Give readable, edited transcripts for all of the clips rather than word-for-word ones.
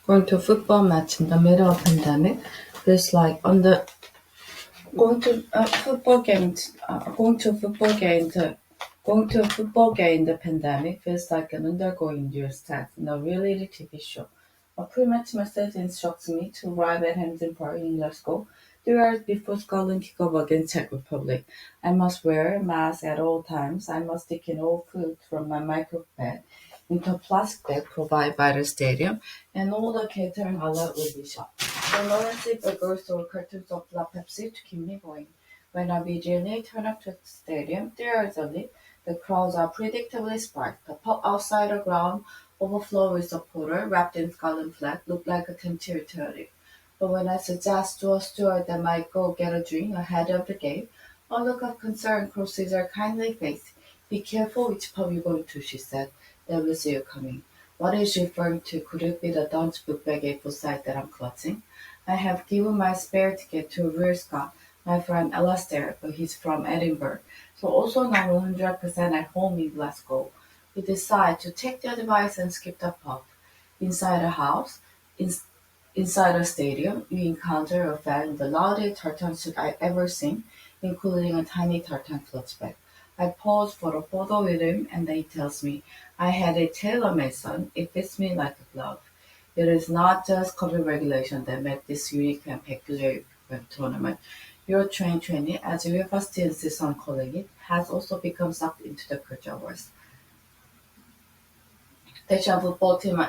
Going to a football match in the middle of pandemic feels like on the going to a football game. Going to a football game. Going to a football game in the pandemic feels like an undergoing news text in a reality TV show. A pre-match message instructs me to arrive at Hampton Park in Glasgow 3 hours before Scotland kick off against Czech Republic. I must wear a mask at all times. I must take in all food from my microbag into a plastic bag provided by the stadium, and all the catering allowed will be shut. Emergency burgers or cartons of La Pepsi to keep me going. When I visually turn up to the stadium 3 hours early, the crowds are predictably sparked. The pub outside the ground overflow with supporters wrapped in Scotland flag looked like a team territory. But when I suggest to a steward that might go get a drink ahead of the game, a look of concern crosses her kindly face. Be careful which pub you're going to, she said. They will see you coming. What is she referring to? Could it be the Dunce book bag A4 site that I'm clutching? I have given my spare ticket to Rear Scott, my friend Alastair, but he's from Edinburgh, so also not 100% at home in Glasgow. We decide to take the advice and skip the pub. Inside the house, in, inside the stadium, we encounter a fan in the loudest tartan suit I've ever seen, including a tiny tartan clutch bag. I pose for a photo with him, and then he tells me, I had it tailor-made, son. It fits me like a glove. It is not just COVID regulation that made this unique and peculiar tournament. Euro 2020, as UEFA still insists on calling it, has also become sucked into the culture wars. The Asian football team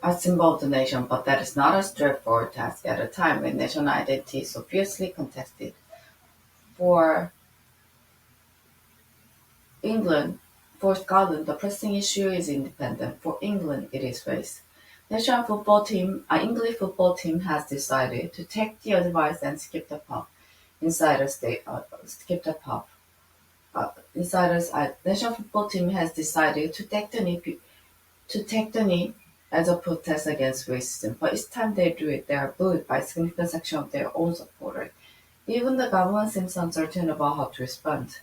are symbol of the nation, but that is not a straightforward task at a time when national identity is so fiercely contested. For England, for Scotland, the pressing issue is independent. For England, it is race. English football team has decided to take the advice and skip the pub. Skip the pub. National football team has decided to take the knee as a protest against racism. But each time they do it, they are booed by a significant section of their own supporters. Even the government seems uncertain about how to respond.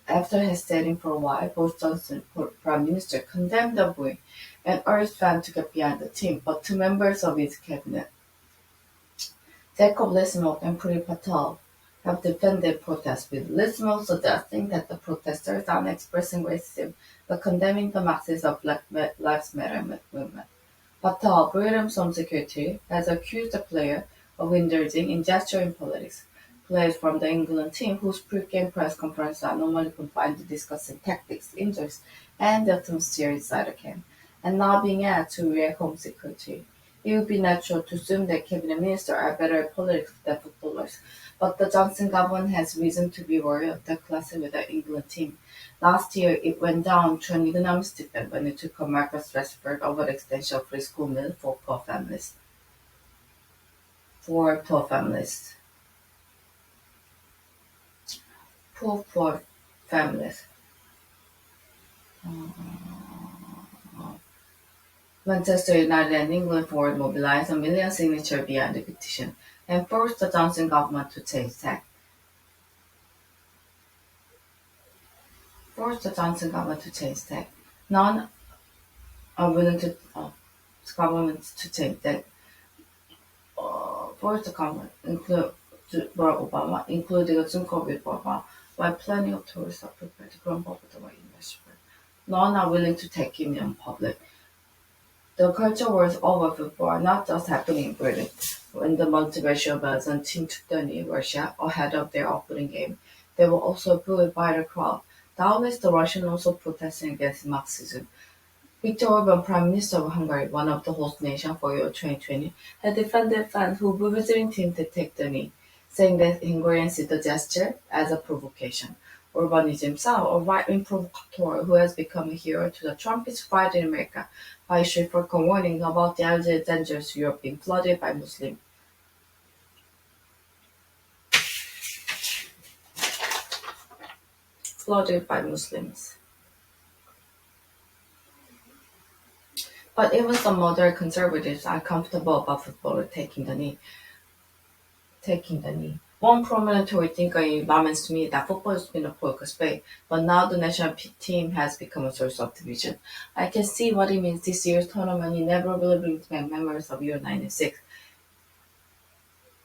After hesitating for a while, Boris Johnson, Prime Minister, condemned the booing and urged fans to get behind the team, but two members of his cabinet, Jacob Rees-Mogg and Priti Patel, have defended protests, with Rees-Mogg suggesting that the protesters aren't expressing racism but condemning the masses of Black Lives Matter movement. Patel, Britain's Home Secretary, has accused the player of indulging in gesturing politics. Players from the England team, whose pre-game press conferences are normally confined to discussing tactics, injuries, and the atmosphere inside the camp, and now being asked to react home security. It would be natural to assume that cabinet ministers are better at politics than footballers, but the Johnson government has reason to be worried of the clash with the England team. Last year, it went down to an economic stipend when it took a Marcus Rashford over the extension of free school meal for poor families. For poor families. Poor families. Manchester United and England forward mobilized a million signatures behind the petition and forced the Johnson government to change tack. None are willing to government to change that. Forced the government, include Barack Obama, including a Zoom call with Obama, while plenty of tourists are prepared to grumble with the way investment. None are willing to take him in public. The culture wars over football are not just happening in Britain. When the multiracial Belgian team took the knee Russia ahead of their opening game, they were also booed by the crowd. Doubtless the Russians also protesting against Marxism. Viktor Orban, Prime Minister of Hungary, one of the host nations for Euro 2020, had defended fans who were visiting team to take the knee, saying that Hungarians see the gesture as a provocation. Orban is himself a right-wing provocateur who has become a hero to the Trumpist right in America by issuing frequent warnings about the alleged dangers Europe being flooded by Muslims. But even some moderate conservatives are comfortable about footballers taking the knee. One prominent Tory thinker laments to me that football has been a political sport, but now the national team has become a source of division. I can see what it means. This year's tournament inevitably brings back memories of Euro '96,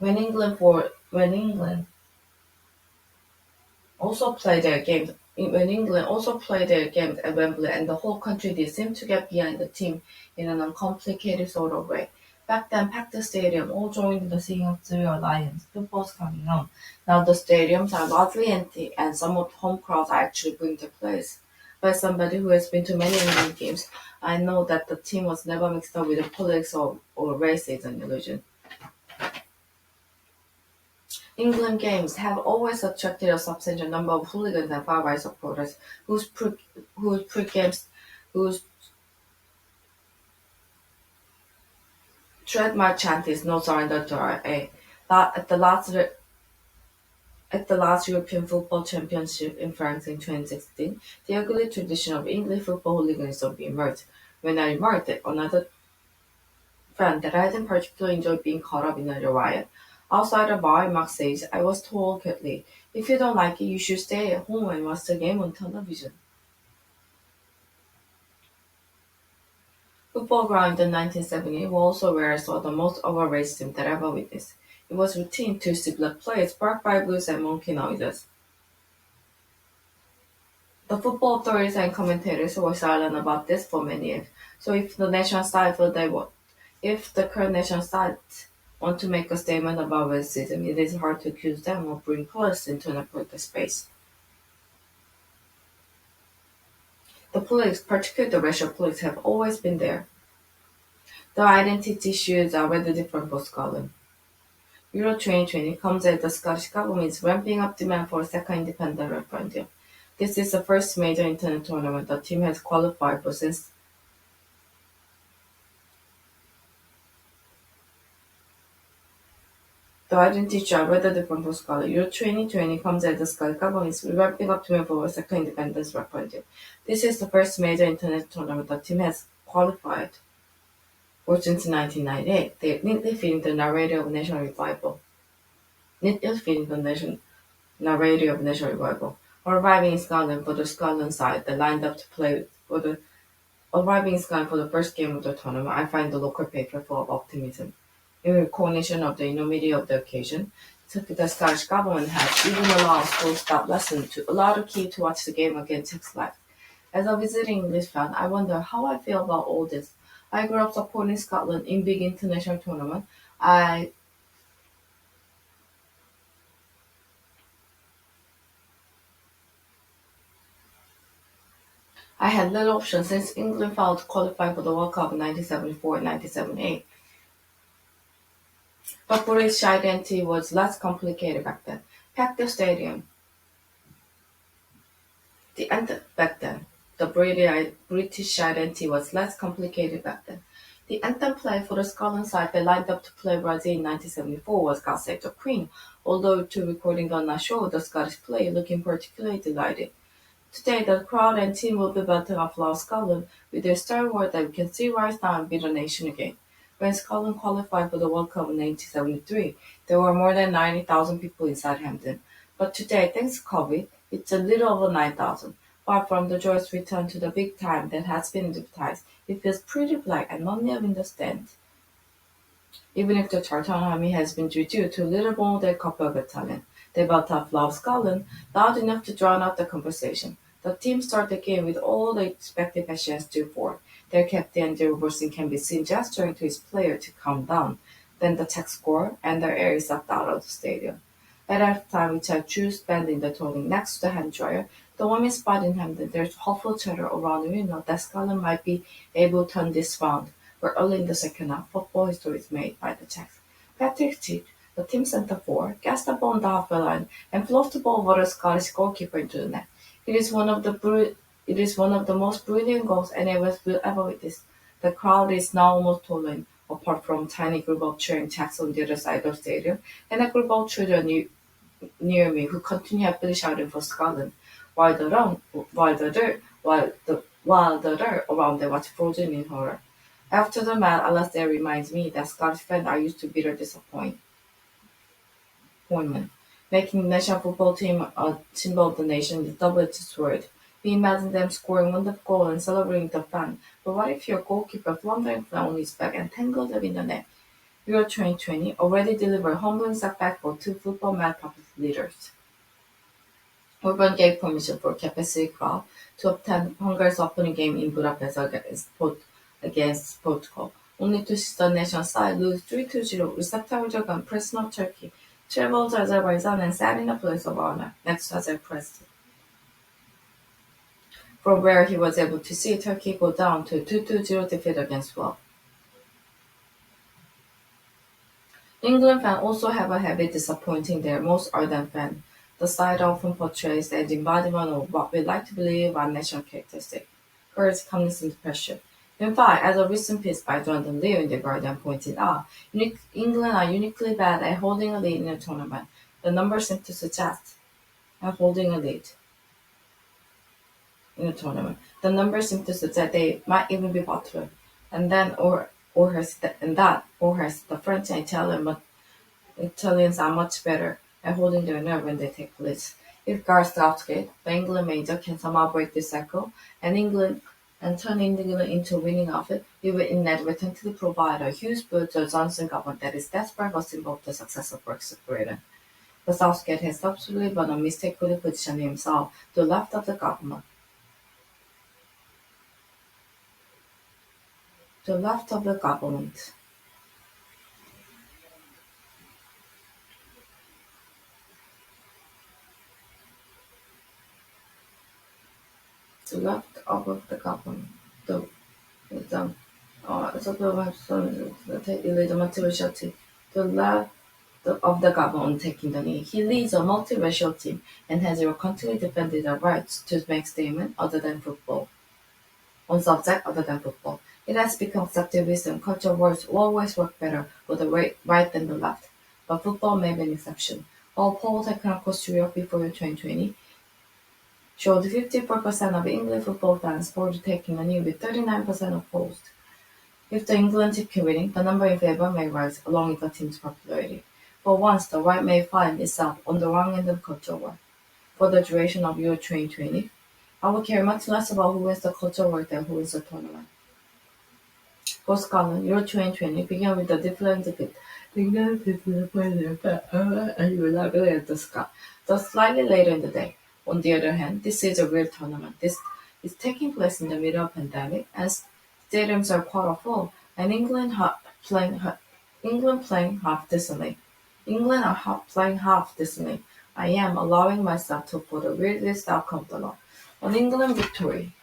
when England also played their games when England also played their games at Wembley, and the whole country did seem to get behind the team in an uncomplicated sort of way. Back then, packed the stadium, all joined in the singing of the Lions. Football's coming on. Now the stadiums are largely empty, and some of the home crowds are actually going to place. By somebody who has been to many England games, I know that the team was never mixed up with the politics or race is an illusion. England games have always attracted a substantial number of hooligans and far-right supporters whose pre-games whose trademark chant is "No surrender to RA." At the last European Football Championship in France in 2016, the ugly tradition of English football hooliganism emerged. When I remarked that another friend that I didn't particularly enjoy being caught up in a riot. Outside a bar in Marseille, I was told curtly, "If you don't like it, you should stay at home and watch the game on television." Football ground in 1970 was also where I saw the most overrated team that I ever witnessed. It was routine to see black players bark by blues and monkey noises. The football authorities and commentators were silent about this for many years. So if the current nation sides want to make a statement about racism, it is hard to accuse them of bringing politics into an political space. The politics, particularly the racial politics, have always been there. The identity issues are rather different for Scotland. Euro 2020 comes as the Scottish government is ramping up demand for a second independent referendum. This is the first major internet tournament the team has qualified for since the identity are rather different for Scotland. Euro 2020 comes as the Scottish government is ramping up demand for a second independence referendum. This is the first major internet tournament the team has qualified for since 1998. They neatly fit the narrative of national revival. Neatly fit the narrative of national revival. Arriving in Scotland for the Scotland side that lined up to play for the Arriving in Scotland for the first game of the tournament, I find the local paper full of optimism. In recognition of the enormity of the occasion, the Scottish government has even allowed full-stop lessons to allow the kids to watch the game against text live. As a visiting English fan, I wonder how I feel about all this. I grew up supporting Scotland in big international tournaments. I I had little option since England failed to qualify for the World Cup in 1974 and 1978. But British identity was less complicated back then. Pack the stadium. The anthem back then. The British identity was less complicated back then. The anthem played for the Scotland side that lined up to play Brazil in 1974 was "God Save the Queen," although to recording on that show, the Scottish player looking particularly delighted. Today, the crowd and team will be belting off Loud Scotland with their star word that we can see rise now and be the nation again. When Scotland qualified for the World Cup in 1973, there were more than 90,000 people inside Hampden. But today, thanks to COVID, it's a little over 9,000. Far from the joyous return to the big time that has been advertised, it feels pretty black and lonely in the stand. Even if the Tartan army has been reduced to little more than a couple of battalions, they belt up Loud Scotland loud enough to drown out the conversation. The team started the game with all the expected passions to for. Their captain Andy Robertson can be seen gesturing to his player to calm down. Then the tech score and the air is sucked out of the stadium. At halftime, which I choose band in the toilet next to the hand dryer, the warming spot in Hampden, there's hopeful chatter around the window that Scotland might be able to turn this round. But early in the second half, football history is made by the Czechs. Patrick Schick, the team centre forward, gets the ball on the halfway line and floats the ball over the Scottish goalkeeper into the net. It is one of the most brilliant goals any of us will ever witness. The crowd is now almost total, apart from a tiny group of cheering Czechs on the other side of the stadium, and a group of children near me who continue happily shouting for Scotland, while the dirt around them was frozen in horror. After the match, Alastair reminds me that Scottish fans are used to bitter disappointment. Making the national football team a symbol of the nation is a double-edged sword. We imagine them scoring wonderful goal and celebrating the fan. But what if your goalkeeper floundering on his back and tangled up in the net? Euro 2020 already delivered humbling setback for two football mad public leaders. Orban gave permission for capacity crowd to attend Hungary's opening game in Budapest against Portugal, only to see the nation side lose 3-0 with Erdogan, president of Turkey, traveled to Azerbaijan and sat in a place of honor next to Azer president, from where he was able to see Turkey go down to a 2-0 defeat against Wales. England fans also have a habit disappointing their most ardent fan. The side often portrays as embodiment of what we like to believe are national characteristics: courage, calmness, and pressure. In fact, as a recent piece by Jonathan Liu in The Guardian pointed out, England are uniquely bad at holding a lead in a tournament. The numbers seem to suggest at holding a lead in a tournament. The numbers seem to suggest they might even be better. And then, or has the French and Italians are much better at holding their nerve when they take leads. If Gareth Southgate, the England manager, can somehow break this cycle and turn England into a winning outfit, it will inadvertently provide a huge boost to the Johnson government that is desperate for symbol of the success of Brexit Britain. But Southgate has subsequently but mistakenly positioned himself to the left of the government. To the left of the government. To the left of the government. The leads a multiracial team. The left of the government taking the knee. He leads a multiracial team and has reluctantly defended the rights to make statements other than football. On subject other than football. It has become accepted wisdom culture wars always work better for the right than the left. But football may be an exception. All polls taken across Europe before 2020 showed 54% of English football fans for taking the knee with 39% opposed. If the England team keep winning, the number in favor may rise along with the team's popularity. For once, the right may find itself on the wrong end of the culture war. For the duration of Euro 2020, I will care much less about who wins the culture war than who wins the tournament. For Scotland, Euro 2020 began with a different defeat. England defeated and reliably at the Scot, though slightly later in the day. On the other hand, this is a real tournament. This is taking place in the middle of pandemic, and stadiums are quarter full, and playing half decently. Playing half decently. I am allowing myself to put the weirdest outcome of the law. An England victory